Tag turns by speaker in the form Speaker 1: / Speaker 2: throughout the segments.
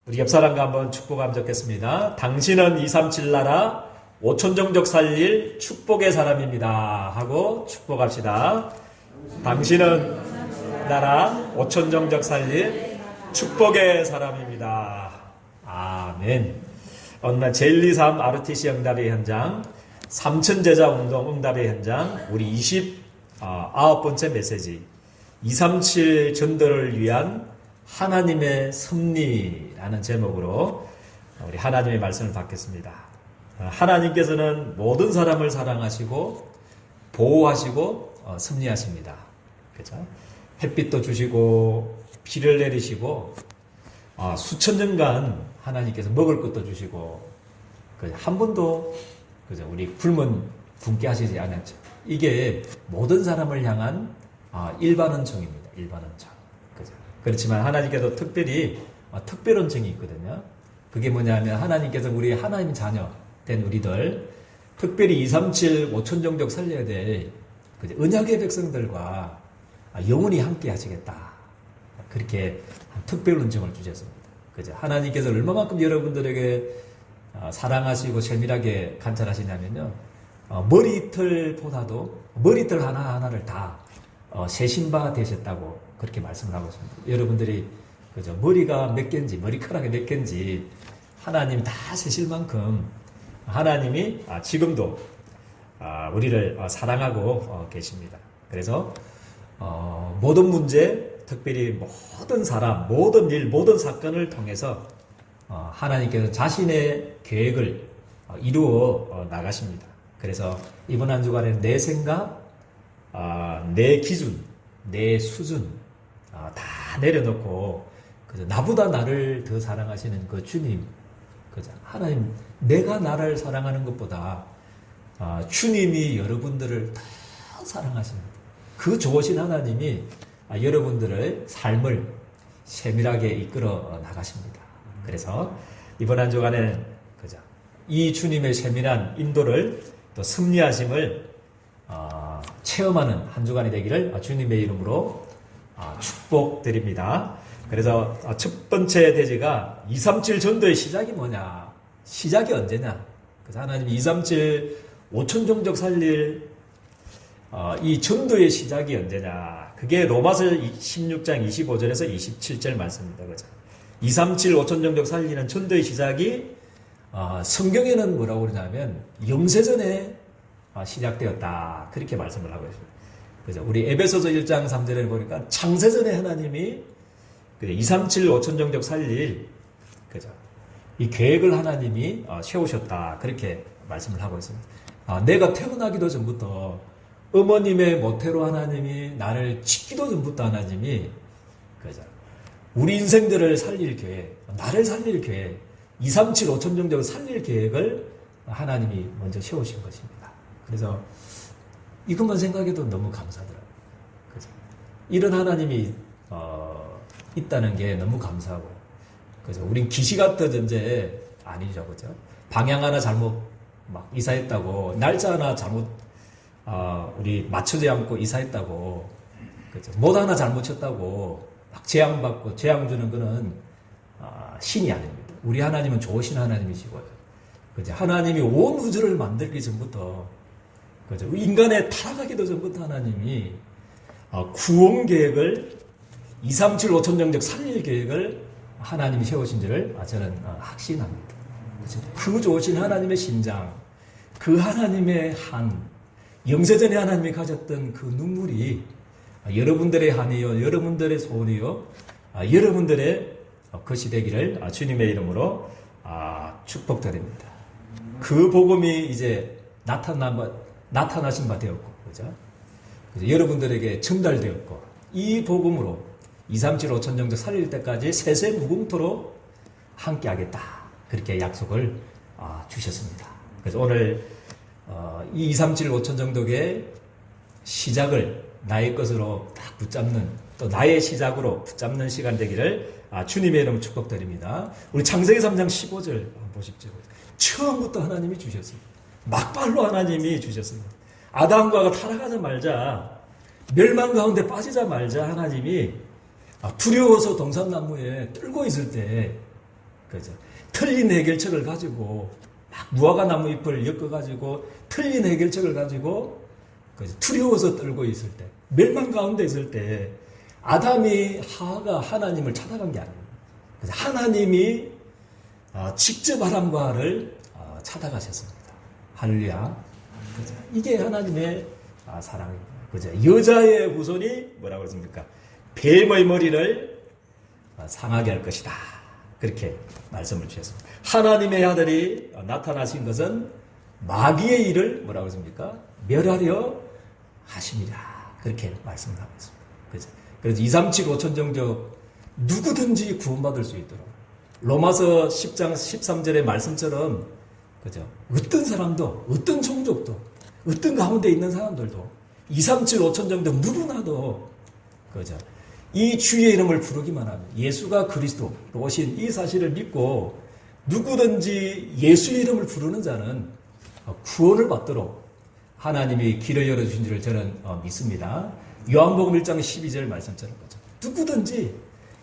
Speaker 1: 우리 옆사람과 한번 축복 한번 적겠습니다. 당신은 237 나라 5천 종족 살릴 축복의 사람입니다. 하고 축복합시다. 당신은 나라 5천 종족 살릴 축복의 사람입니다. 아멘. 어느 날 제123 RTC 응답의 현장, 3천 제자 운동 응답의 현장, 우리 29번째 메시지, 237 전도를 위한 하나님의 섭리라는 제목으로 우리 하나님의 말씀을 받겠습니다. 하나님께서는 모든 사람을 사랑하시고 보호하시고 섭리하십니다. 그렇죠? 햇빛도 주시고 비를 내리시고 수천 년간 하나님께서 먹을 것도 주시고 한 번도 그죠? 우리 굶은 굶게 하시지 않았죠. 이게 모든 사람을 향한 일반원청입니다. 일반원청. 그죠? 그렇지만 하나님께서 특별히 특별원청이 있거든요. 그게 뭐냐면 하나님께서 우리 하나님 자녀 된 우리들 특별히 237 5천 종족 살려야 될 그죠? 언약의 백성들과 영원히 함께 하시겠다. 그렇게 특별원청을 주셨습니다. 그죠? 하나님께서 얼마만큼 여러분들에게 사랑하시고 세밀하게 관찰하시냐면요. 머리털보다도 머리털 하나하나를 다 세신 바 되셨다고 그렇게 말씀을 하고 있습니다. 여러분들이 그죠? 머리가 몇 개인지 머리카락이 몇 개인지 하나님이 다 세실 만큼 하나님이 지금도 우리를 사랑하고 계십니다. 그래서 모든 문제, 특별히 모든 사람, 모든 일, 모든 사건을 통해서 하나님께서 자신의 계획을 이루어 나가십니다. 그래서 이번 한 주간에 내 생각, 내 기준, 내 수준 다 내려놓고 그저 나보다 나를 더 사랑하시는 그 주님, 그죠? 하나님, 내가 나를 사랑하는 것보다 주님이 여러분들을 더 사랑하십니다. 그 좋으신 하나님이 여러분들의 삶을 세밀하게 이끌어 나가십니다. 그래서 이번 한 주간에 그죠? 이 주님의 세밀한 인도를 또 섭리하심을 체험하는 한 주간이 되기를 주님의 이름으로 축복드립니다. 그래서 첫 번째 대지가 237 전도의 시작이 뭐냐? 시작이 언제냐? 그래서 하나님이 237 5천 종족 살릴 이 전도의 시작이 언제냐? 그게 로마서 16장 25절에서 27절 말씀입니다. 그죠? 237 5천 종족 살리는 전도의 시작이 성경에는 뭐라고 그러냐면 영세전에 시작되었다. 그렇게 말씀을 하고 있습니다. 그죠? 우리 에베소서 1장 3절에 보니까 창세전에 하나님이 237 5천 종족 살릴 그죠? 이 계획을 하나님이 세우셨다. 그렇게 말씀을 하고 있습니다. 내가 태어나기도 전부터 어머님의 모태로 하나님이 나를 짓기도 전부터 하나님이 그죠? 우리 인생들을 살릴 계획, 나를 살릴 계획, 237 5천 종족을 살릴 계획을 하나님이 먼저 세우신 것입니다. 그래서 이것만 생각해도 너무 감사하더라고요. 그죠? 이런 하나님이 있다는 게 너무 감사하고, 그죠? 우린 기시 같은 존재 아니죠, 그죠? 방향 하나 잘못 막 이사했다고, 날짜 하나 잘못 우리 맞추지 않고 이사했다고, 그죠? 못 하나 잘못 쳤다고 막 재앙받고 재앙 주는 거는 신이 아닙니다. 우리 하나님은 좋으신 하나님이시고요. 그죠? 하나님이 온 우주를 만들기 전부터, 그죠? 인간의 타락하기도 전부터 하나님이 구원 계획을 237 5천 종족 살릴 계획을 하나님이 세우신 줄을 저는 확신합니다. 그죠? 그 좋으신 하나님의 심장, 그 하나님의 영세전에 하나님이 가졌던 그 눈물이 여러분들의 한이요, 여러분들의 소원이요, 여러분들의 것이 되기를 주님의 이름으로 축복드립니다. 그 복음이 이제 나타나신 바 되었고, 그죠? 여러분들에게 전달되었고, 이 복음으로 237 5천 종족 살릴 때까지 세세 무궁토록 함께 하겠다. 그렇게 약속을 주셨습니다. 그래서 오늘 이 237 5천 종족의 시작을 나의 것으로 딱 붙잡는, 또 나의 시작으로 붙잡는 시간 되기를 주님의 이름으로 축복드립니다. 우리 창세기 3장 15절 한번 보십시오. 처음부터 하나님이 주셨습니다. 막발로 하나님이 주셨습니다. 아담과 하와 타락하자마자, 멸망 가운데 빠지자마자 하나님이 두려워서 동산나무에 떨고 있을 때 그죠? 틀린 해결책을 가지고 막 무화과 나무 잎을 엮어가지고 틀린 해결책을 가지고 그죠? 두려워서 떨고 있을 때, 멸망 가운데 있을 때 아담이 하와가 하나님을 찾아간 게 아닙니다. 그래서 하나님이 직접 아담과를 찾아가셨습니다. 할렐루야. 그죠? 이게 하나님의 사랑입니다. 그죠? 여자의 후손이 뭐라고 그랬습니까? 뱀의 머리를 상하게 할 것이다. 그렇게 말씀을 주셨습니다. 하나님의 아들이 나타나신 것은 마귀의 일을 뭐라고 했습니까? 멸하려 하심이라. 그렇게 말씀을 하고 있습니다. 그죠? 그래서 237 5천 정적 누구든지 구원받을 수 있도록 로마서 10장 13절의 말씀처럼 그죠? 어떤 사람도 어떤 종족도 어떤 가운데 있는 사람들도 237 5천 정도 누구나도 그죠? 이 주의 이름을 부르기만 하면 예수가 그리스도로 오신 이 사실을 믿고 누구든지 예수의 이름을 부르는 자는 구원을 받도록 하나님이 길을 열어주신 줄을 저는 믿습니다. 요한복음 1장 12절 말씀처럼 거죠. 누구든지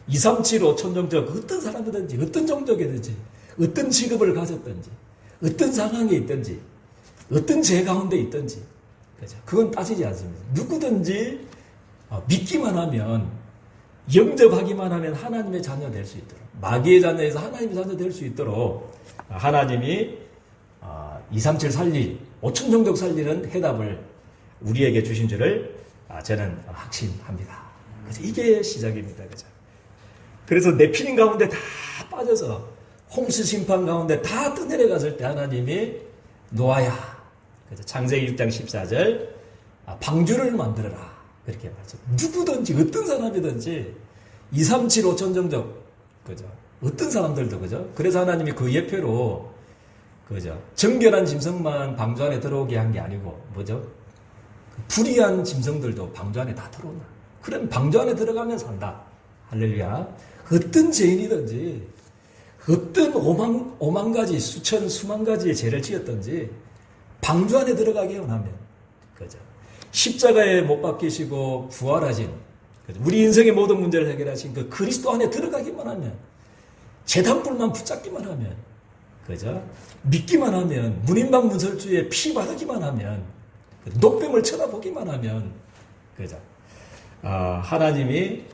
Speaker 1: 237 5천 종족 어떤 사람이든지 어떤 종족이든지 어떤 직업을 가졌든지 어떤 상황에 있든지 어떤 죄 가운데 있든지 그죠? 그건 따지지 않습니다. 누구든지 믿기만 하면 영접하기만 하면 하나님의 자녀 될 수 있도록 마귀의 자녀에서 하나님의 자녀 될 수 있도록 하나님이 237 살릴 5천 종족 살리는 해답을 우리에게 주신 줄을 저는 확신합니다. 그래서 이게 시작입니다. 그죠? 그래서 네피림 가운데 다 빠져서 홍수 심판 가운데 다 떠내려갔을 때 하나님이 노아야. 그래서 창세기 6장 14절 방주를 만들어라. 그렇게 말씀. 누구든지 어떤 사람이든지 237 5천 종족 그죠? 어떤 사람들도 그죠? 그래서 하나님이 그 예표로 그죠? 정결한 짐승만 방주 안에 들어오게 한 게 아니고 뭐죠? 불의한 짐승들도 방주 안에 다 들어온다. 그럼 방주 안에 들어가면 산다. 할렐루야. 어떤 죄인이든지 어떤 오만 가지 수만 가지의 죄를 지었든지 방주 안에 들어가기만 하면 그죠? 십자가에 못 박히시고 부활하신 그죠? 우리 인생의 모든 문제를 해결하신 그 그리스도 안에 들어가기만 하면 제단불만 붙잡기만 하면 그죠? 믿기만 하면 문인방 문설주에 피 바르기만 하면 녹뱀을 쳐다보기만 하면 그죠? 하나님이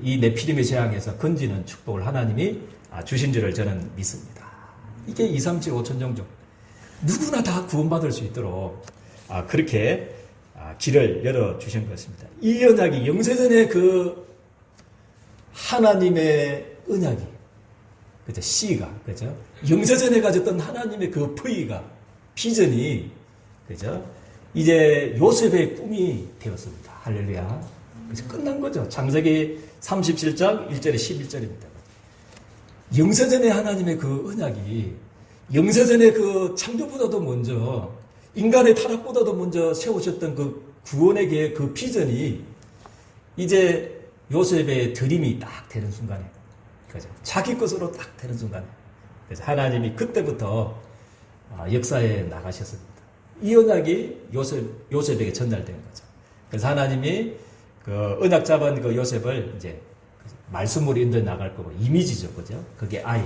Speaker 1: 이 네피림의 재앙에서 건지는 축복을 하나님이 주신 줄을 저는 믿습니다. 이게 237 5천 종족 누구나 다 구원받을 수 있도록 그렇게 길을 열어주신 것입니다. 이 언약이 영세전의 그 하나님의 언약이 그죠? C가 그죠? 영세전에 가졌던 하나님의 그 V가 비전이 그죠? 이제 요셉의 꿈이 되었습니다. 할렐루야. 그래서 끝난 거죠. 창세기 37장 1절에 11절입니다. 영세전의 하나님의 그 언약이 영세전의 그 창조보다도 먼저 인간의 타락보다도 먼저 세우셨던 그 구원의 계획 그 비전이 이제 요셉의 드림이 딱 되는 순간에 그죠? 자기 것으로 딱 되는 순간에 그래서 하나님이 그때부터 역사에 나가셨습니다. 이 언약이 요셉에게 전달된 거죠. 그래서 하나님이 그 언약 잡은 그 요셉을 이제 말씀으로 인도해 나갈 거고 이미지죠, 그죠? 그게 아이.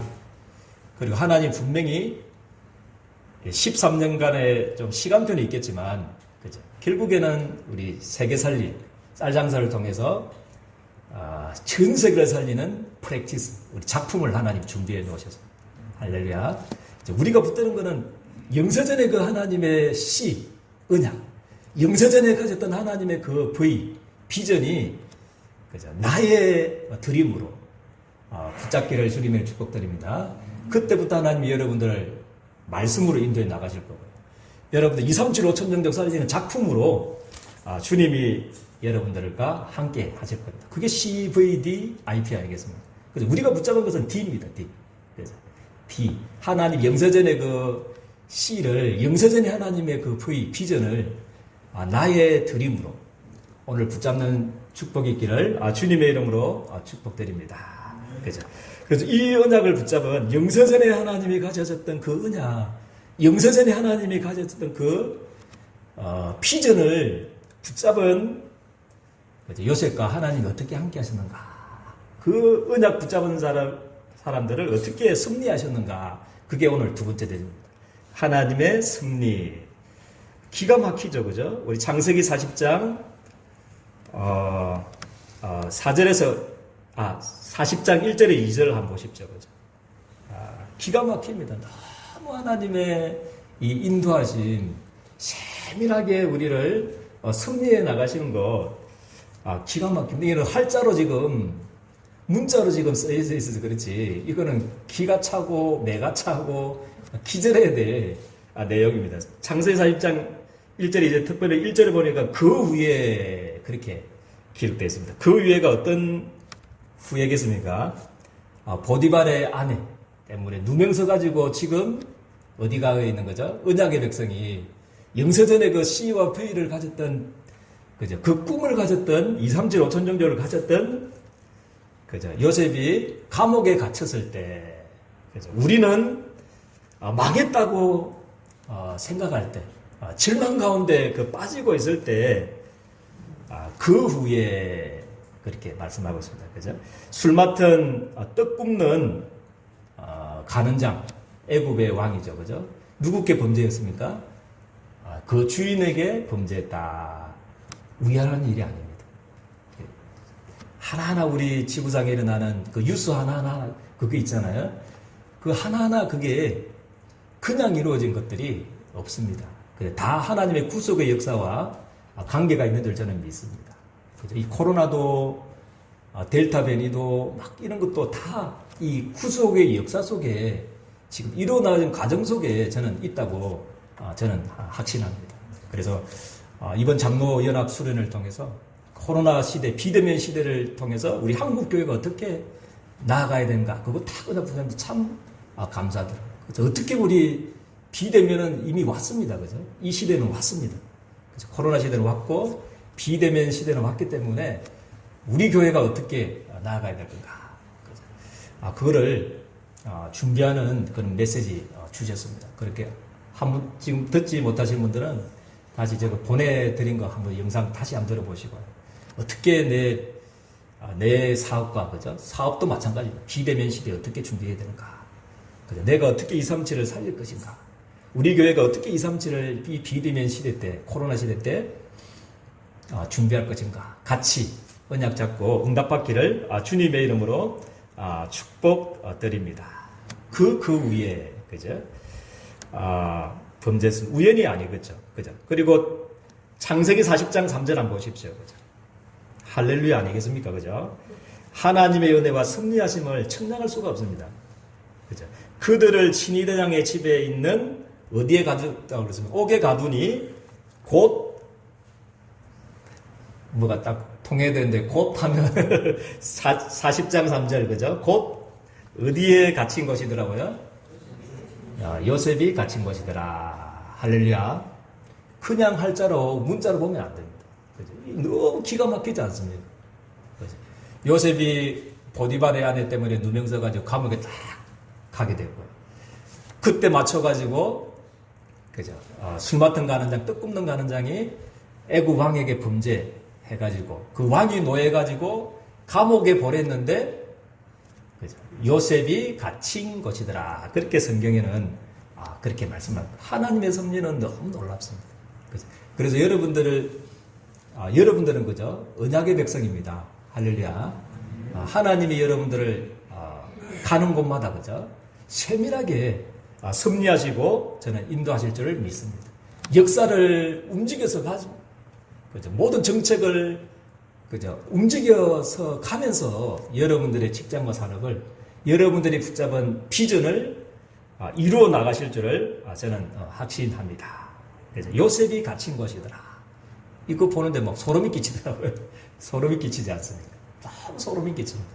Speaker 1: 그리고 하나님 분명히 13년간의 좀 시간표는 있겠지만, 그죠? 결국에는 우리 세계 살리 쌀 장사를 통해서 전 세계를 살리는 프랙티스, 우리 작품을 하나님 준비해 놓으셨습니다. 할렐루야. 우리가 붙드는 거는 영세전의 그 하나님의 씨, 언약, 영세전에 가졌던 하나님의 그 비전이 그죠? 나의 드림으로 붙잡기를 주님의 축복드립니다. 그때부터 하나님이 여러분들을 말씀으로 인도해 나가실 거고요. 여러분들 237 5천 정도 살리는 작품으로 주님이 여러분들과 함께 하실 겁니다. 그게 CVDIP 아니겠습니까? 그래서 우리가 붙잡은 것은 D입니다. D. 그래서 D. 하나님 영세전의 그 C를 영세전의 하나님의 그 비전을 나의 드림으로 오늘 붙잡는 축복이 있기를 주님의 이름으로 축복드립니다. 그죠? 그래서 이 언약을 붙잡은 영세전에 하나님이 가졌던 그 언약, 영세전에 하나님이 가졌던 그 비전을 붙잡은 요셉과 하나님이 어떻게 함께 하셨는가? 그 언약 붙잡은 사람들을 어떻게 승리하셨는가. 그게 오늘 두 번째 대입니다. 하나님의 승리. 기가 막히죠, 그죠? 우리 창세기 40장 40장 1절에 2절을 한번 보십시오, 그죠? 기가 막힙니다. 너무 하나님의 이 인도하심, 세밀하게 우리를 승리해 나가시는 거, 기가 막힙니다. 이거는 활자로 지금, 문자로 지금 쓰여져 있어서 그렇지, 이거는 기가 차고, 매가 차고, 기절해야 될 내용입니다. 창세기 40장 1절에 이제 특별히 1절에 보니까 그 위에 그렇게 기록되어 있습니다. 그 위에가 어떤 후예겠습니까? 보디발의 아내 때문에 누명서 가지고 지금 어디 가 있는 거죠? 언약의 백성이 영서전에 그 C와 V를 가졌던, 그죠? 그 꿈을 가졌던 2, 3, 7, 5천 정도를 가졌던, 그죠? 요셉이 감옥에 갇혔을 때, 그죠? 우리는 망했다고 생각할 때, 절망 가운데 그 빠지고 있을 때, 그 후에 그렇게 말씀하고 있습니다. 그죠? 술 맡은 떡 굽는 가는장, 애굽의 왕이죠. 그죠? 누구께 범죄했습니까? 그 주인에게 범죄했다. 우연한 일이 아닙니다. 하나하나 우리 지구상에 일어나는 그 뉴스 하나하나 그게 있잖아요. 그 하나하나 그게 그냥 이루어진 것들이 없습니다. 다 하나님의 구속의 역사와 관계가 있는 줄 저는 믿습니다. 그죠? 이 코로나도 델타 변이도 막 이런 것도 다 이 구속의 역사 속에 지금 일어나는 과정 속에 저는 있다고 저는 확신합니다. 그래서 이번 장로 연합 수련을 통해서 코로나 시대, 비대면 시대를 통해서 우리 한국 교회가 어떻게 나아가야 되는가, 그거 다 그냥 부장님 참 감사드려요. 그래서 어떻게 우리 비대면은 이미 왔습니다. 그죠? 이 시대는 왔습니다. 그래서 코로나 시대는 왔고 비대면 시대는 왔기 때문에 우리 교회가 어떻게 나아가야 될 건가. 그거를 준비하는 그런 메시지 주셨습니다. 그렇게 한번 지금 듣지 못하신 분들은 다시 제가 보내드린 거 한번 영상 다시 한번 들어보시고요. 어떻게 내 사업과, 그죠? 사업도 마찬가지입니다. 비대면 시대에 어떻게 준비해야 되는가. 그죠? 내가 어떻게 237을 살릴 것인가. 우리 교회가 어떻게 237을 이 비대면 시대 때, 코로나 시대 때 준비할 것인가. 같이 언약 잡고 응답받기를 주님의 이름으로 축복드립니다. 그 위에, 그죠? 범죄는 우연이 아니겠죠. 그죠? 그리고 창세기 40장 3절 한번 보십시오. 그죠? 할렐루야 아니겠습니까? 그죠? 하나님의 은혜와 승리하심을 청량할 수가 없습니다. 그죠? 그들을 신이대장의 집에 있는 어디에 가두었다고 그랬습니까? 옥에 가두니 곧 뭐가 딱 통해되는데 곧 하면 40장 3절 그죠? 곧 어디에 갇힌 것이더라고요? 요셉이 갇힌 것이더라. 할렐루야. 그냥 할자로 문자로 보면 안 됩니다. 그죠? 너무 기가 막히지 않습니까? 그죠? 요셉이 보디발의 아내 때문에 누명서 가지고 감옥에 딱 가게 되고요. 그때 맞춰가지고 그죠? 술 맡은 가는장, 떡 굽는 가는장이 애굽 왕에게 범죄해가지고 그 왕이 노해가지고 감옥에 보냈는데 그죠? 요셉이 갇힌 것이더라. 그렇게 성경에는 그렇게 말씀합니다. 하나님의 섭리는 너무 놀랍습니다. 그죠? 그래서 여러분들은 그죠? 언약의 백성입니다. 할렐루야. 하나님이 여러분들을 가는 곳마다 그죠? 세밀하게 섭리하시고 저는 인도하실 줄을 믿습니다. 역사를 움직여서 가지고 그죠? 모든 정책을 그죠? 움직여서 가면서 여러분들의 직장과 산업을 여러분들이 붙잡은 비전을 이루어 나가실 줄을 저는 확신합니다. 그래서 요셉이 갇힌 것이더라. 이거 보는데 막 소름이 끼치더라고요. 소름이 끼치지 않습니까? 너무 소름이 끼칩니다.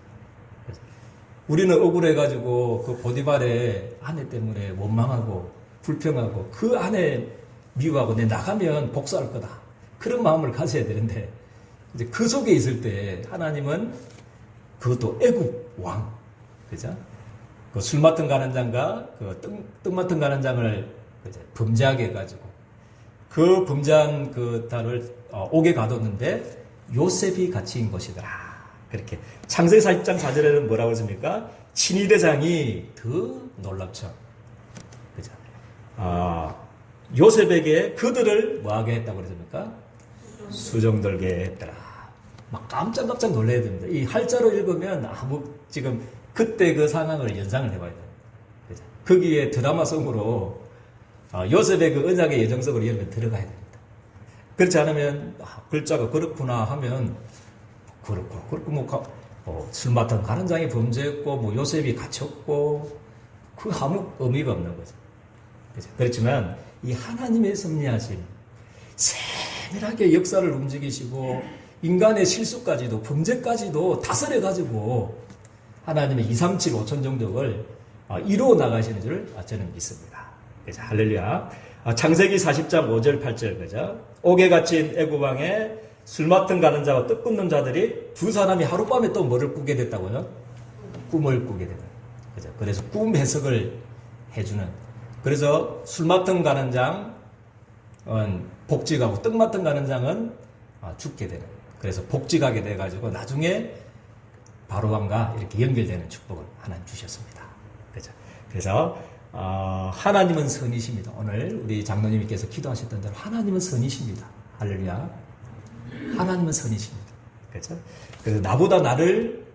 Speaker 1: 우리는 억울해가지고 그 보디발의 아내 때문에 원망하고 불평하고 그 아내 미워하고 내 나가면 복수할 거다. 그런 마음을 가져야 되는데 이제 그 속에 있을 때 하나님은 그것도 애굽 왕, 그죠? 그 술 맡은 가난장과 그 떡 맡은 가난장을 범죄하게 해가지고 그 범죄한 그 딸을 옥에 가뒀는데 요셉이 갇힌 것이더라. 그렇게 창세기 40장 4절에는 뭐라고 했습니까? 친위대장이 더 놀랍죠. 그죠? 요셉에게 그들을 뭐하게 했다고 그랬습니까? 수종들게 했더라. 막 깜짝깜짝 놀라야 됩니다. 이 할자로 읽으면 지금 그때 그 상황을 연상을 해봐야 돼요. 그죠? 거기에 드라마성으로 요셉의 그 언약의 예정석으로 여러분 들어가야 됩니다. 그렇지 않으면 글자가 그렇구나 하면 그렇고 술 맡은 가난장이 범죄했고 뭐 요셉이 갇혔고 그 아무 의미가 없는 거죠. 그죠? 그렇지만 이 하나님의 섭리하심, 세밀하게 역사를 움직이시고 인간의 실수까지도 범죄까지도 다스려가지고 하나님의 237 5천 종족을 이루어 나가시는 줄 저는 믿습니다. 그죠? 할렐루야. 창세기 40장 5절 8절 그죠? 옥에 갇힌 애굽 왕에 술 맡은 가는 자와 뜻 끊는 자들이 두 사람이 하룻밤에 또 뭐를 꾸게 됐다고요? 꿈을 꾸게 되는. 그죠? 그래서 꿈 해석을 해주는. 그래서 술 맡은 가는 장은 복직하고 뜻 맡은 가는 장은 죽게 되는. 그래서 복직하게 돼가지고 나중에 바로왕과 이렇게 연결되는 축복을 하나님 주셨습니다. 그죠? 그래서 하나님은 선이십니다. 오늘 우리 장로님께서 기도하셨던 대로 하나님은 선이십니다. 할렐루야. 하나님은 선이십니다. 그렇죠? 그래서 나보다 나를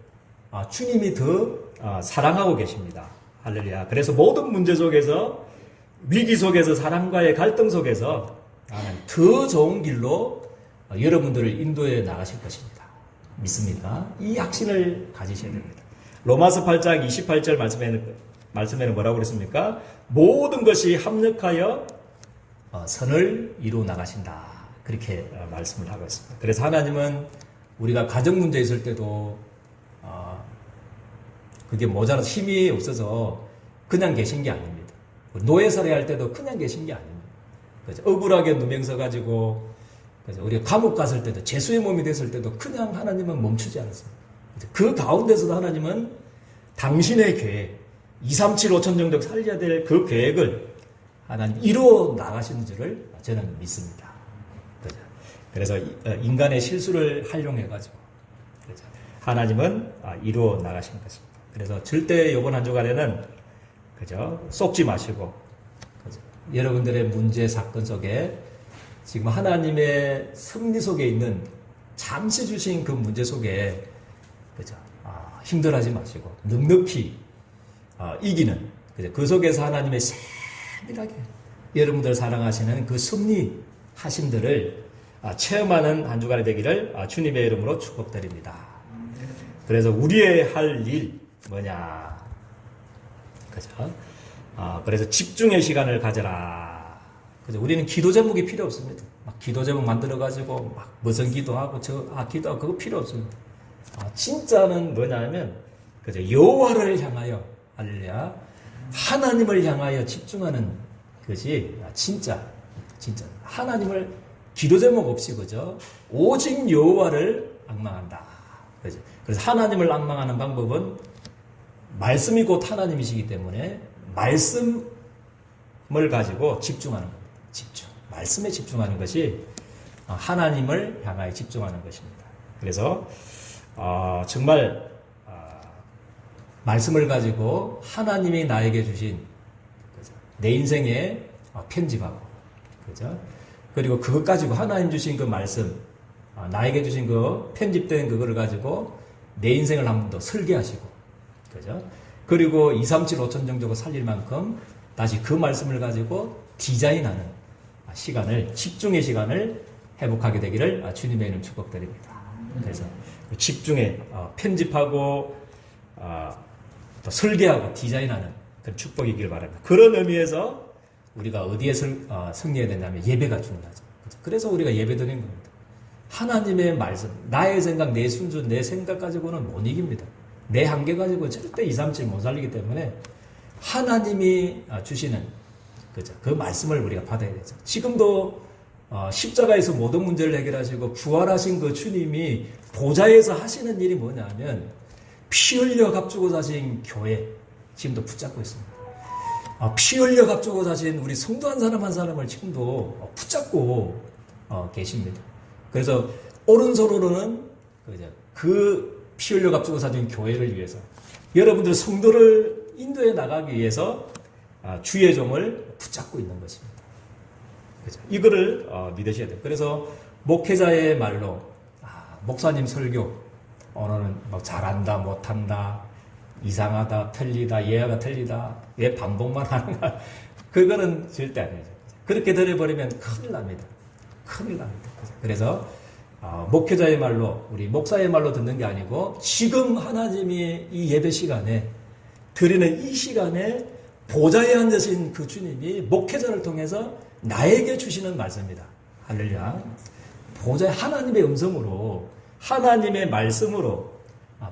Speaker 1: 주님이 더 사랑하고 계십니다. 할렐루야. 그래서 모든 문제 속에서 위기 속에서 사랑과의 갈등 속에서 더 좋은 길로 여러분들을 인도해 나가실 것입니다. 믿습니까? 이 확신을 가지셔야 됩니다. 로마서 8장 28절 말씀에는 뭐라고 그랬습니까? 모든 것이 합력하여 선을 이루어 나가신다. 그렇게 말씀을 하고 있습니다. 그래서 하나님은 우리가 가정 문제 있을 때도 그게 모자라서 힘이 없어서 그냥 계신 게 아닙니다. 노예 살해할 때도 그냥 계신 게 아닙니다. 그죠? 억울하게 누명서 가지고 그죠? 우리가 감옥 갔을 때도 죄수의 몸이 됐을 때도 그냥 하나님은 멈추지 않았습니다. 그 가운데서도 하나님은 당신의 계획 237 5천 종족 살려야 될 그 계획을 하나님 이루어 나가시는 줄을 저는 믿습니다. 그죠? 그래서 인간의 실수를 활용해가지고 그죠? 하나님은 이루어 나가신 것입니다. 그래서 절대 이번 한 주간에는 그죠? 속지 마시고 그죠? 여러분들의 문제 사건 속에 지금 하나님의 섭리 속에 있는 잠시 주신 그 문제 속에 그죠? 힘들어하지 마시고 넉넉히 이기는 그죠? 그 속에서 하나님의 세밀하게 여러분들 사랑하시는 그 섭리 하심들을 체험하는 한 주간이 되기를 주님의 이름으로 축복드립니다. 그래서 우리의 할 일 뭐냐? 그죠? 그래서 집중의 시간을 가져라. 그죠? 우리는 기도 제목이 필요 없습니다. 막 기도 제목 만들어가지고 막 무슨 기도하고 기도하고 그거 필요 없습니다. 진짜는 뭐냐면 그죠? 여호와를 향하여 할렐루야 하나님을 향하여 집중하는 것이 진짜 하나님을 기도 제목 없이 그죠? 오직 여호와를 앙망한다. 그죠? 그래서 하나님을 앙망하는 방법은 말씀이 곧 하나님이시기 때문에 말씀을 가지고 집중하는 겁니다. 집중. 말씀에 집중하는 것이 하나님을 향하여 집중하는 것입니다. 그래서 정말 말씀을 가지고 하나님이 나에게 주신 그죠? 내 인생에 편집하고 그죠? 그리고 그것 가지고 하나님 주신 그 말씀 나에게 주신 그 편집된 그거를 가지고 내 인생을 한 번 더 설계하시고 그죠? 그리고 237 5천 종족을 살릴 만큼 다시 그 말씀을 가지고 디자인하는 시간을 집중의 시간을 회복하게 되기를 주님의 이름 축복드립니다. 그래서 집중에 편집하고 또 설계하고 디자인하는 그런 축복이길 바랍니다. 그런 의미에서 우리가 어디에 승리해야 되냐면 예배가 중요하죠. 그래서 우리가 예배 드리는 겁니다. 하나님의 말씀, 나의 생각, 내 순수, 내 생각 가지고는 못 이깁니다. 내 한계 가지고 절대 237 못 살리기 때문에 하나님이 주시는 그죠? 그 말씀을 우리가 받아야 되죠. 지금도 십자가에서 모든 문제를 해결하시고 부활하신 그 주님이 보좌에서 하시는 일이 뭐냐면 피 흘려 값주고 사신 교회 지금도 붙잡고 있습니다. 피 흘려 값주고 사신 우리 성도 한 사람 한 사람을 지금도 붙잡고 계십니다. 그래서 오른손으로는 그 피 흘려 값주고 사신 교회를 위해서 여러분들 성도를 인도에 나가기 위해서 주의 종을 붙잡고 있는 것입니다. 그죠? 이거를 믿으셔야 돼요. 그래서 목회자의 말로 목사님 설교 오늘은 뭐 잘한다 못한다 이상하다 틀리다 예화가 틀리다 왜 반복만 하는가 그거는 절대 아니죠. 그렇게 들어버리면 큰일 납니다. 큰일 납니다. 그래서 목회자의 말로 우리 목사의 말로 듣는 게 아니고 지금 하나님이 이 예배 시간에 드리는 이 시간에 보좌에 앉으신 그 주님이 목회자를 통해서 나에게 주시는 말씀입니다. 할렐루야. 보좌에 하나님의 음성으로 하나님의 말씀으로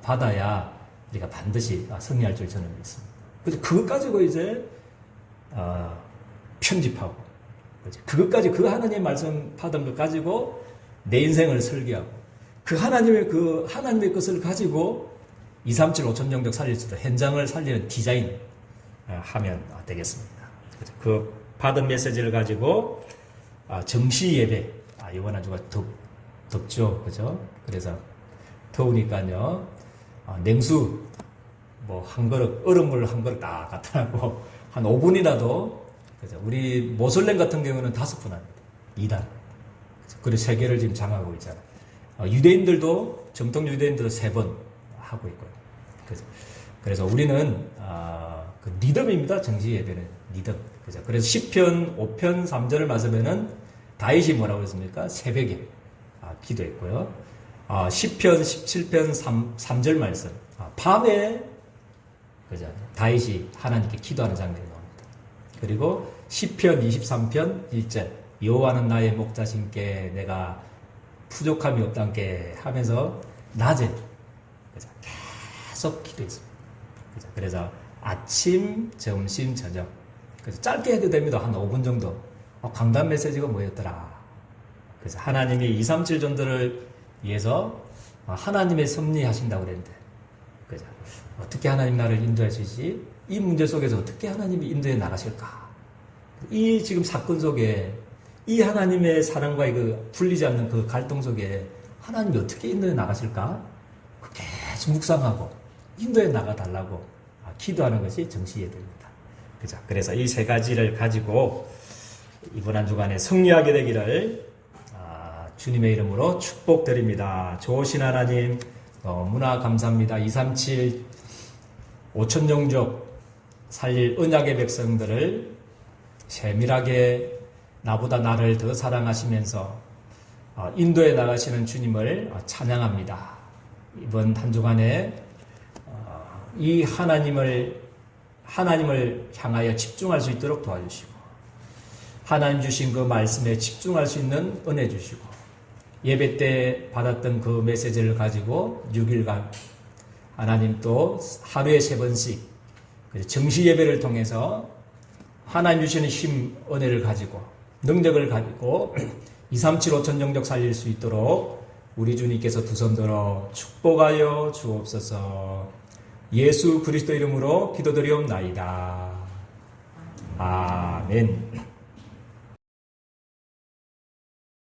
Speaker 1: 받아야 우리가 반드시 승리할 줄 저는 믿습니다. 그래서 그것 가지고 이제 편집하고 그것 가지고 그 하나님의 말씀 받은 것 가지고 내 인생을 설계하고 그 하나님의 것을 가지고 237 5천 영적 살릴 수도 현장을 살리는 디자인 하면 되겠습니다. 그 받은 메시지를 가지고 정시 예배 이번 한 주가 덥죠, 그죠? 그래서 더우니까요 냉수 뭐 한 그릇 얼음물 한 그릇 딱 갖다 놔고 한 5분이라도 그죠? 우리 모슬렘 같은 경우는 5분 합니다. 2단. 그리고 세계를 지금 장악하고 있잖아요. 유대인들도 정통 유대인들도 3번 하고 있고요. 그래서 우리는 그 리듬입니다. 정시 예배는 리듬. 그죠? 그래서 시편 5편 3절을 맞으면은 다윗이 뭐라고 했습니까? 새벽에 기도했고요. 시편 17편 3절 말씀. 밤에 그죠? 다윗이 하나님께 기도하는 장면이 나옵니다. 그리고 시편 23편 1절 여호와는 나의 목자신께 내가 부족함이 없단께 하면서 낮에 그죠? 계속 기도했습니다. 그죠? 그래서 아침, 점심, 저녁 그래서 짧게 해도 됩니다. 한 5분 정도. 강단 메시지가 뭐였더라? 그래서 하나님이 237 전도를 위해서 하나님의 섭리하신다고 그랬는데, 그죠? 어떻게 하나님 나를 인도해 주시지? 이 문제 속에서 어떻게 하나님이 인도해 나가실까? 이 지금 사건 속에 이 하나님의 사랑과의 그 풀리지 않는 그 갈등 속에 하나님이 어떻게 인도해 나가실까? 계속 묵상하고 인도해 나가달라고 기도하는 것이 정시 예배입니다. 그죠? 그래서 이 3가지를 가지고 이번 한 주간에 승리하게 되기를 주님의 이름으로 축복드립니다. 좋으신 하나님 너무나 감사합니다. 237 5천 영족 살릴 언약의 백성들을 세밀하게 나보다 나를 더 사랑하시면서 인도에 나가시는 주님을 찬양합니다. 이번 한 주간에 이 하나님을 향하여 집중할 수 있도록 도와주시고 하나님 주신 그 말씀에 집중할 수 있는 은혜 주시고 예배 때 받았던 그 메시지를 가지고 6일간 하나님 또 하루에 3번씩 정시 예배를 통해서 하나님 주시는 힘, 은혜를 가지고 능력을 가지고 237 5천 영적 살릴 수 있도록 우리 주님께서 두 손 들어 축복하여 주옵소서. 예수 그리스도 이름으로 기도드리옵나이다. 아멘.